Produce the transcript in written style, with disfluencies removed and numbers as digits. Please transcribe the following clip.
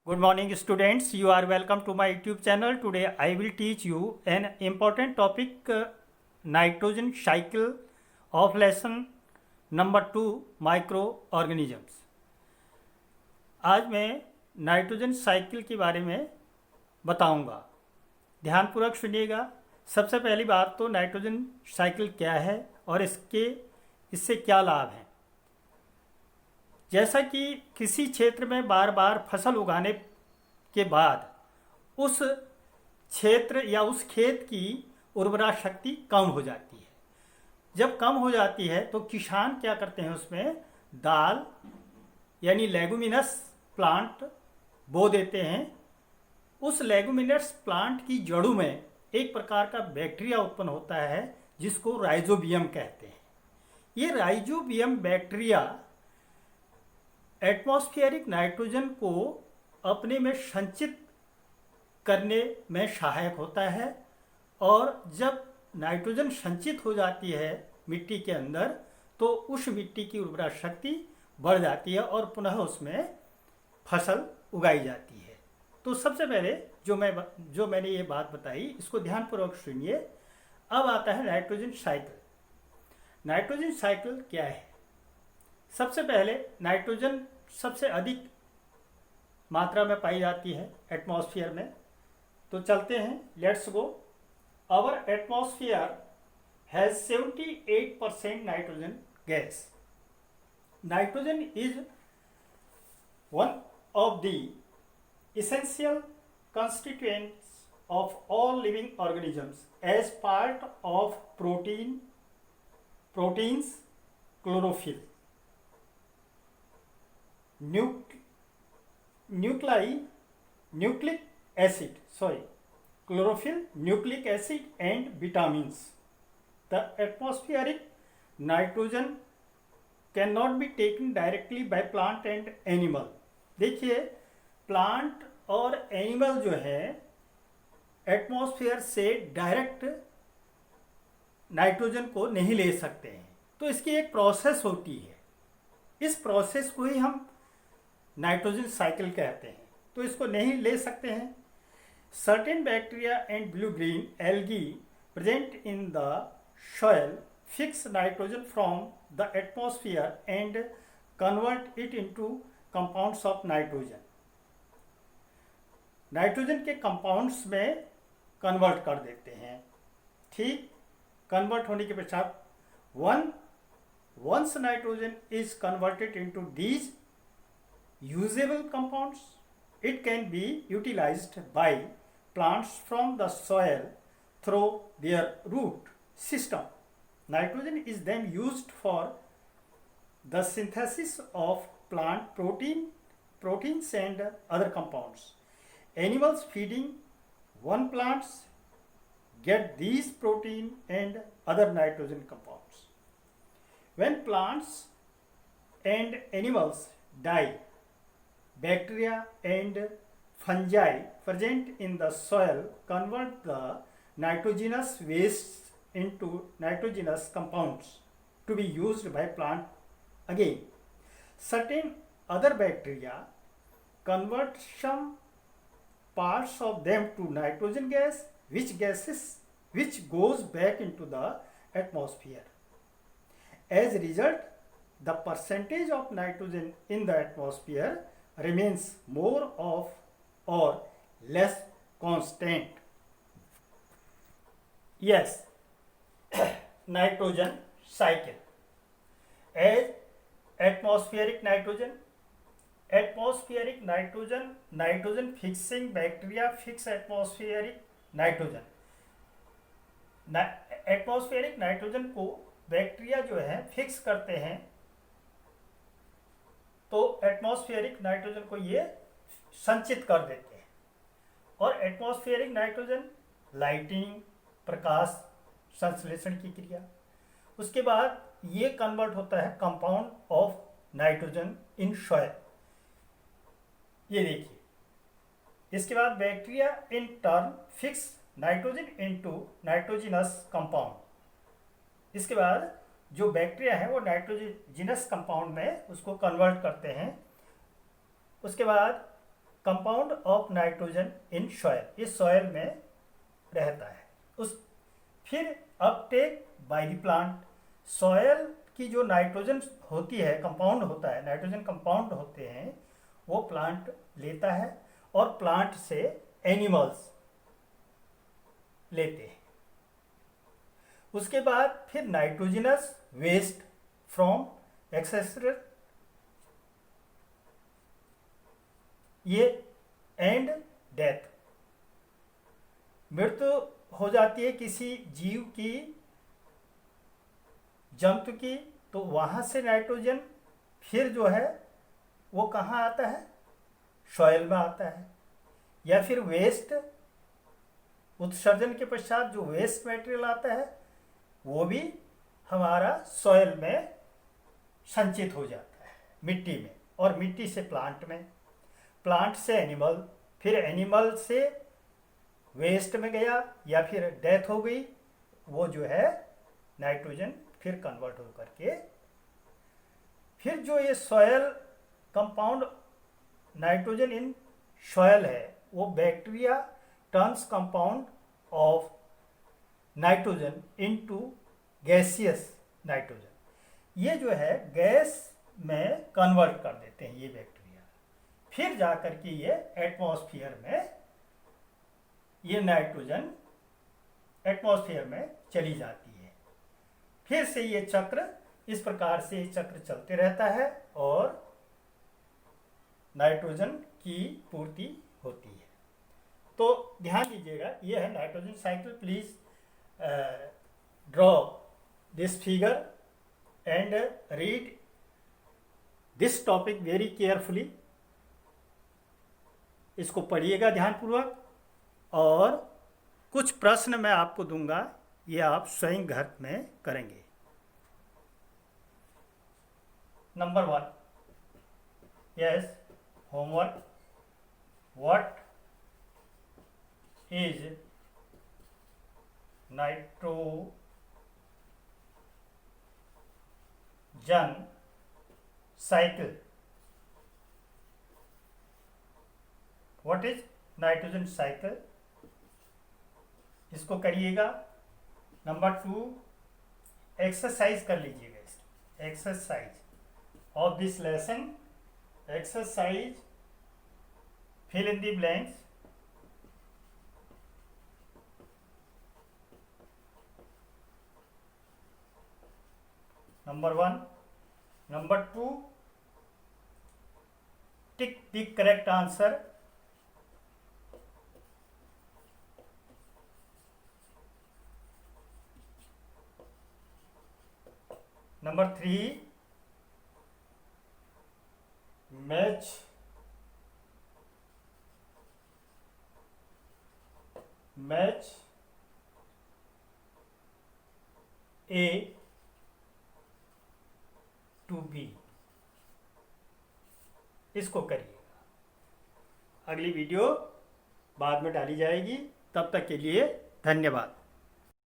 Good morning students, you are welcome to my YouTube channel. Today I will teach you an important topic, nitrogen cycle of lesson number 2 microorganisms. आज मैं nitrogen cycle के बारे में बताऊंगा, ध्यानपूर्वक सुनिएगा। सबसे पहली बात तो नाइट्रोजन साइकिल क्या है और इससे क्या लाभ हैं। जैसा कि किसी क्षेत्र में बार बार फसल उगाने के बाद उस क्षेत्र या उस खेत की उर्वरा शक्ति कम हो जाती है। जब कम हो जाती है तो किसान क्या करते हैं, उसमें दाल यानी लेगुमिनस प्लांट बो देते हैं। उस लेगुमिनस प्लांट की जड़ों में एक प्रकार का बैक्टीरिया उत्पन्न होता है जिसको राइजोबियम कहते हैं। ये राइजोबियम बैक्टीरिया एटमॉस्फेरिक नाइट्रोजन को अपने में संचित करने में सहायक होता है, और जब नाइट्रोजन संचित हो जाती है मिट्टी के अंदर तो उस मिट्टी की उर्वरा शक्ति बढ़ जाती है और पुनः उसमें फसल उगाई जाती है। तो सबसे पहले जो मैंने ये बात बताई इसको ध्यानपूर्वक सुनिए। अब आता है नाइट्रोजन साइकिल। नाइट्रोजन साइकिल क्या है? सबसे पहले नाइट्रोजन सबसे अधिक मात्रा में पाई जाती है एटमॉस्फेयर में। तो चलते हैं, let's go. Our atmosphere has 78% nitrogen gas. Nitrogen is one of the essential constituents of all living organisms as part of proteins, chlorophyll, nucleic acid, chlorophyll, nucleic acid and vitamins. The atmospheric nitrogen cannot be taken directly by plant and animal. देखिए, plant और animal जो है atmosphere से direct nitrogen को नहीं ले सकते हैं। तो इसकी एक प्रोसेस होती है, इस प्रोसेस को ही हम नाइट्रोजन साइकिल कहते हैं। तो इसको नहीं ले सकते हैं। Certain bacteria and blue green algae present in the soil fix nitrogen from the atmosphere and convert it into compounds of nitrogen. Nitrogen के कंपाउंड्स में कन्वर्ट कर देते हैं। ठीक, कन्वर्ट होने के पश्चात once nitrogen is converted into these usable compounds, it can be utilized by plants from the soil through their root system. Nitrogen is then used for the synthesis of plant proteins and other compounds. Animals feeding one plants get these protein and other nitrogen compounds. When plants and animals die, bacteria and fungi present in the soil convert the nitrogenous wastes into nitrogenous compounds to be used by plant again. Certain other bacteria convert some parts of them to nitrogen gas, which goes back into the atmosphere. As a result, the percentage of nitrogen in the atmosphere remains more or less constant. Yes, nitrogen cycle. As atmospheric nitrogen fixing bacteria fix atmospheric nitrogen. Atmospheric nitrogen को bacteria जो है fix करते हैं, तो atmospheric nitrogen को ये संचित कर देते हैं। और एटमॉस्फेरिक नाइट्रोजन लाइटिंग, प्रकाश संश्लेषण की क्रिया, उसके बाद ये कन्वर्ट होता है compound of nitrogen in soil. ये देखिए, इसके बाद bacteria in turn fix nitrogen into nitrogenous compound. इसके बाद जो बैक्टीरिया है वो नाइट्रोजिनस कंपाउंड में उसको कन्वर्ट करते हैं। उसके बाद compound of nitrogen in soil, इस सॉयल में रहता है। उस फिर Uptake by the plant, soil की जो नाइट्रोजन होती है, कंपाउंड होता है, नाइट्रोजन कंपाउंड होते हैं, वो प्लांट लेता है और प्लांट से एनिमल्स लेते हैं। उसके बाद फिर नाइट्रोजनस वेस्ट फ्रॉम एक्सेसर ये एंड डेथ, मृत्यु हो जाती है किसी जीव की, जंतु की, तो वहां से नाइट्रोजन फिर जो है वो कहाँ आता है, सॉइल में आता है। या फिर वेस्ट, उत्सर्जन के पश्चात जो वेस्ट मटेरियल आता है वो भी हमारा सॉइल में संचित हो जाता है, मिट्टी में, और मिट्टी से प्लांट में, प्लांट से एनिमल, फिर एनिमल से वेस्ट में गया या फिर डेथ हो गई, वो जो है नाइट्रोजन फिर कन्वर्ट होकर के फिर जो ये soil compound nitrogen in soil है वो bacteria turns compound of nitrogen into gaseous nitrogen, ये जो है गैस में कन्वर्ट कर देते हैं ये बैक्टीरिया, फिर जाकर के ये एटमॉस्फेयर में ये नाइट्रोजन एटमॉस्फेयर में चली जाती है। फिर से ये चक्र, इस प्रकार से ये चक्र चलते रहता है और नाइट्रोजन की पूर्ति होती है। तो ध्यान दीजिएगा, ये है nitrogen cycle. Please draw this figure and read this topic very carefully. इसको पढ़िएगा ध्यानपूर्वक और कुछ प्रश्न मैं आपको दूंगा, ये आप स्वयं घर में करेंगे। Number 1, yes, homework, what is nitrogen cycle, what is nitrogen cycle, इसको करिएगा। नंबर 2, एक्सरसाइज कर लीजिएगा, इसकी exercise of this lesson, exercise fill in the blanks. Number 1, number 2, tick the correct answer. Number 3, match A to B, इसको करिएगा। अगली video बाद में डाली जाएगी, तब तक के लिए धन्यवाद।